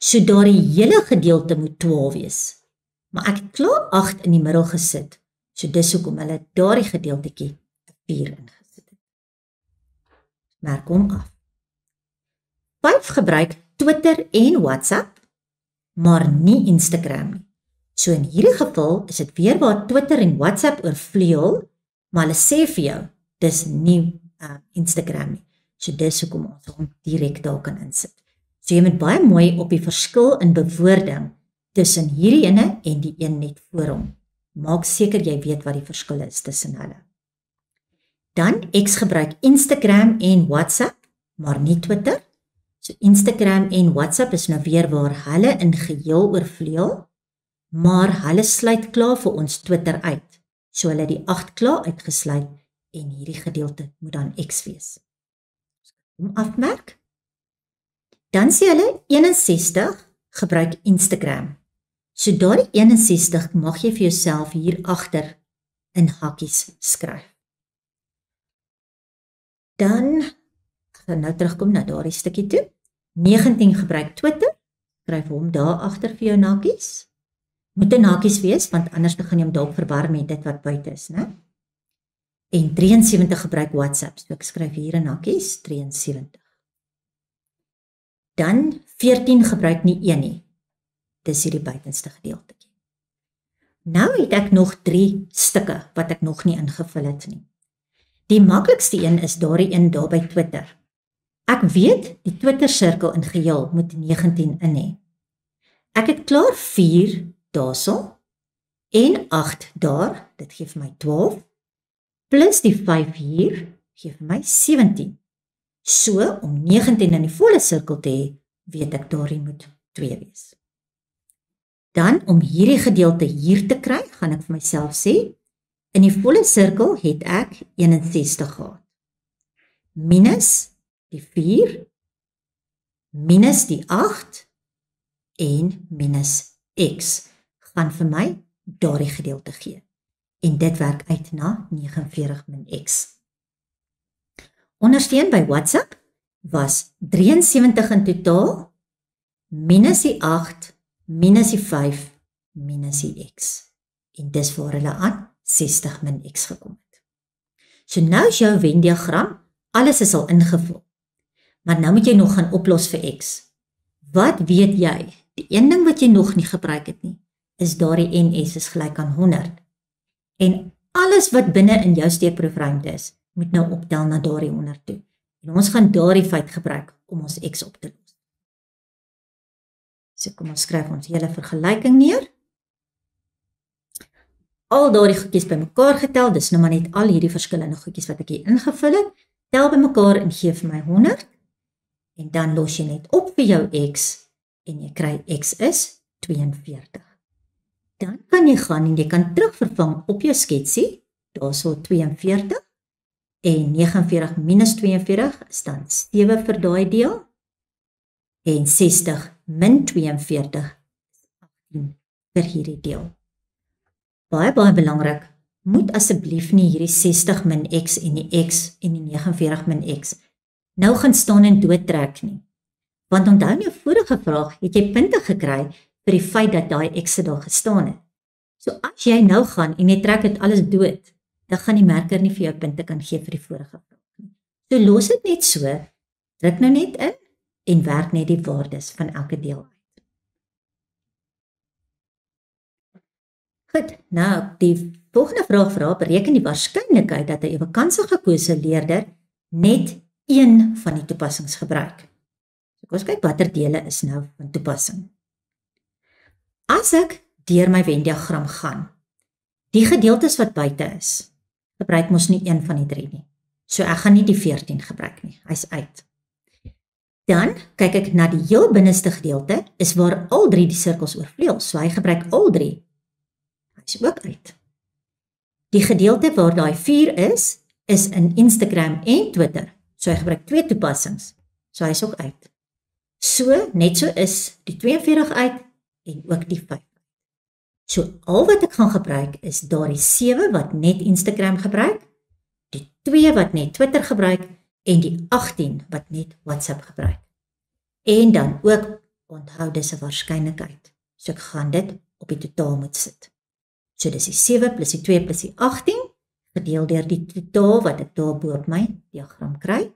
So daardie hele gedeelte moet 12 wees. Maar ek het klaar 8 in die middel gesit, so dis hoekom hulle daardie gedeeltetjie 4 ingesit het. Merk hom af. 5 gebruik Twitter en WhatsApp, maar nie Instagram nie. So in hierdie geval is dit weer waar Twitter en WhatsApp oorvleuel, maar hulle sê vir jou, dis nie Instagram nie. So dis hoekom ons hom direk daar kan insit. So jy moet baie mooi op die verskil in bewoording tussen hierdie ene en die een net voor hom. Maak seker jy weet wat die verskil is tussen hulle. Dan X gebruik Instagram en WhatsApp, maar nie Twitter. So Instagram en WhatsApp is nou weer waar hulle in geheel oorvleuel, maar hulle sluit klaar vir ons Twitter uit. So hulle die 8 klaar uitgesluit en hierdie gedeelte moet dan X wees. Om afmerk. Dan sê hulle 61 gebruik Instagram. So daardie 61 mag jy vir jouself hier agter in hakkies skryf. Dan gaan nou terugkom na daardie stukkie toe. 19 gebruik Twitter. Skryf hom daar agter vir jou in hakkies. Moet in hakkies wees, want anders gaan jy hom dalk verwar met dit wat buite is, né? En 73 gebruik WhatsApp. So ek skryf hier in hakkies 73. Dan 14 gebruik nie 1 nie. Dis hier die buitenste gedeeltetjie. Nou het ek nog 3 stukke wat ek nog nie ingevul het nie. Die maklikste een is daardie een daar by Twitter. Ek weet die Twitter sirkel in geheel moet 19 in hê. Ek het klaar 4 daarso en 8 daar, dit gee vir my 12, plus die 5 hier, gee vir my 17. So, om 19 in die volle sirkel te hê, weet ek daardie moet 2 wees. Dan, om hierdie gedeelte hier te kry, gaan ek vir myself sê, in die volle sirkel het ek 61 gehad. Minus die 4, minus die 8, en minus X, gaan vir my daardie gedeelte gee. En dit werk uit na 49 min X. Ondersteun by WhatsApp was 73 in totaal, minus die 8, minus die 5, minus die X. En dis waar hulle aan 60 min X gekom het. So nou is jou Venn-diagram, alles is al ingevul. Maar nou moet jy nog gaan oplos vir X. Wat weet jy? Die een ding wat jy nog nie gebruik het nie, is daardie NS is gelyk aan 100. En alles wat binne in jou steekproefruimte is, moet nou optel na daardie 100 toe. En ons gaan daardie feit gebruik om ons X op te los. So kom ons skryf ons hele vergelyking neer. Al daardie goedjies bymekaar getel, dis nou maar net al hierdie verskillende goedjies wat ek hier ingevul het, tel bymekaar en gee vir my 100. En dan los jy net op vir jou X en jy kry X is 42. Dan kan jy gaan en jy kan terugvervang op jou sketsie, daar so 42, en 49 minus 42 is dan 7 vir daai deel, en 60 min 42 is 18 vir hierdie deel. Baie belangrik, moet asseblief nie hierdie 60 min X en die X en die 49 min X nou gaan staan en doodtrek nie. Want onthou in jou vorige vraag, het jy punte gekry vir die feit dat daai X daar gestaan het. So as jy nou gaan en jy trek dit alles dood, dan gaan die merker nie vir jou punte kan gee vir die vorige vraag nie. So los dit net so, druk nou net in en werk net die waardes van elke deel uit. Goed, nou die volgende vraag vra, bereken die waarskynlikheid dat 'n ewe kanse gekose leerder net een van die toepassings gebruik. So kom ons kyk watter dele is nou van toepassing. As ek deur my Venn-diagram gaan, die gedeeltes wat buite is, gebruik mos nie een van die 3 nie. So ek gaan nie die 14 gebruik nie, hy's uit. Dan kyk ek na die heel binneste gedeelte, is waar al 3 die sirkels oorvleuel, so hy gebruik al 3. Hy's ook uit. Die gedeelte waar daai 4 is in Instagram en Twitter, so hy gebruik 2 toepassings, so hy's ook uit. So, net so is die 42 uit en ook die 5. So, al wat ek gaan gebruik is daardie 7 wat net Instagram gebruik, die 2 wat net Twitter gebruik en die 18 wat net WhatsApp gebruik. En dan ook onthou dis 'n waarskynlikheid. So ek gaan dit op die totaal moet sit. So dis die 7 plus die 2 plus die 18 gedeel deur die totaal wat ek daar bo op my diagram kry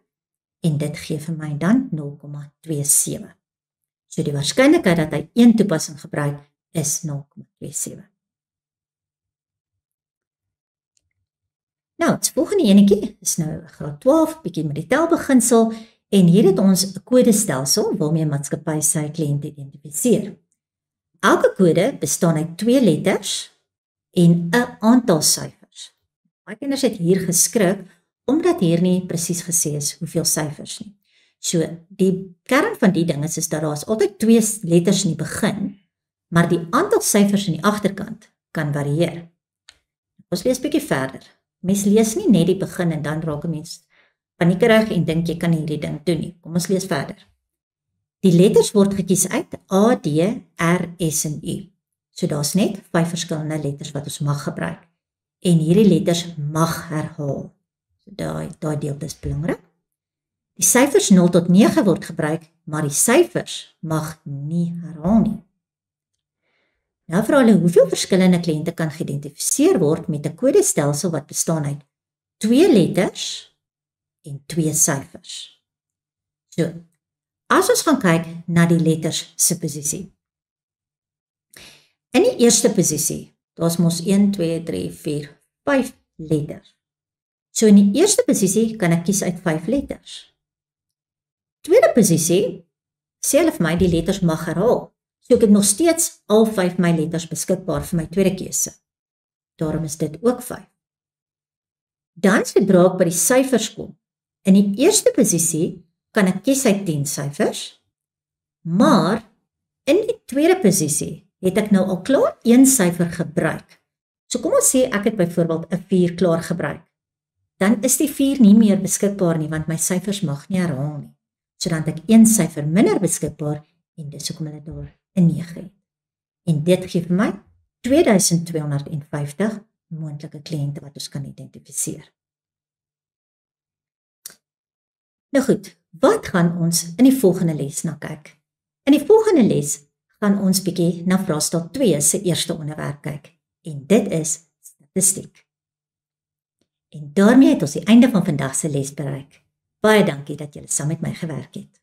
en dit gee vir my dan 0,27. So die waarskynlikheid dat hy een toepassing gebruik is 0,27. Nou, die volgende enetjie is nou graad 12, bietjie met die telbeginsel en hier het ons 'n kodestelsel waarmee 'n maatskappy sy kliënte identifiseer. Elke kode bestaan uit 2 letters en 'n aantal syfers. My kinders het hier geskrik omdat hier nie presies gesê is hoeveel syfers nie. So die kern van die ding is dat daar is altyd 2 letters in die begin, maar die aantal syfers in die agterkant kan varieer. Ons lees bietjie verder. Mens lees nie net die begin en dan raak 'n mens paniekerig en dink jy kan hierdie ding doen nie. Kom ons lees verder. Die letters word gekies uit A, D, R, S en U. So daar's net 5 verskillende letters wat ons mag gebruik. En hierdie letters mag herhaal. So daai deel is belangrik. Die syfers 0 tot 9 word gebruik, maar die syfers mag nie herhaal nie. Nou vra hulle hoeveel verskillende kliënte kan geïdentifiseer word met 'n kodestelsel wat bestaan uit 2 letters en 2 syfers. So, as ons gaan kyk na die letters se posisie. In die eerste posisie, daar's mos 1, 2, 3, 4, 5 letters. So in die eerste posisie kan ek kies uit 5 letters. Tweede posisie, sê hulle vir my die letters mag herhaal. So ek het nog steeds al 5 my letters beskikbaar vir my tweede keuse. Daarom is dit ook 5. Dan sodra ek by die syfers kom. In die eerste posisie kan ek kies uit 10 syfers, maar in die tweede posisie het ek nou al klaar 1 syfer gebruik. So kom ons sê ek het byvoorbeeld 'n 4 klaar gebruik. Dan is die 4 nie meer beskikbaar nie want my syfers mag nie herhaal nie. So dan het ek 1 syfer minder beskikbaar en dis hoekom hulle daar 'n 9 het. En dit gee vir my 2250 moontlike kliënte wat ons kan identifiseer. Nou goed, wat gaan ons in die volgende les na kyk? In die volgende les gaan ons bietjie na vraestel 2 se eerste onderwerp kyk en dit is statistiek. En daarmee het ons die einde van vandag se les bereik. Baie dankie dat julle saam met my gewerk het.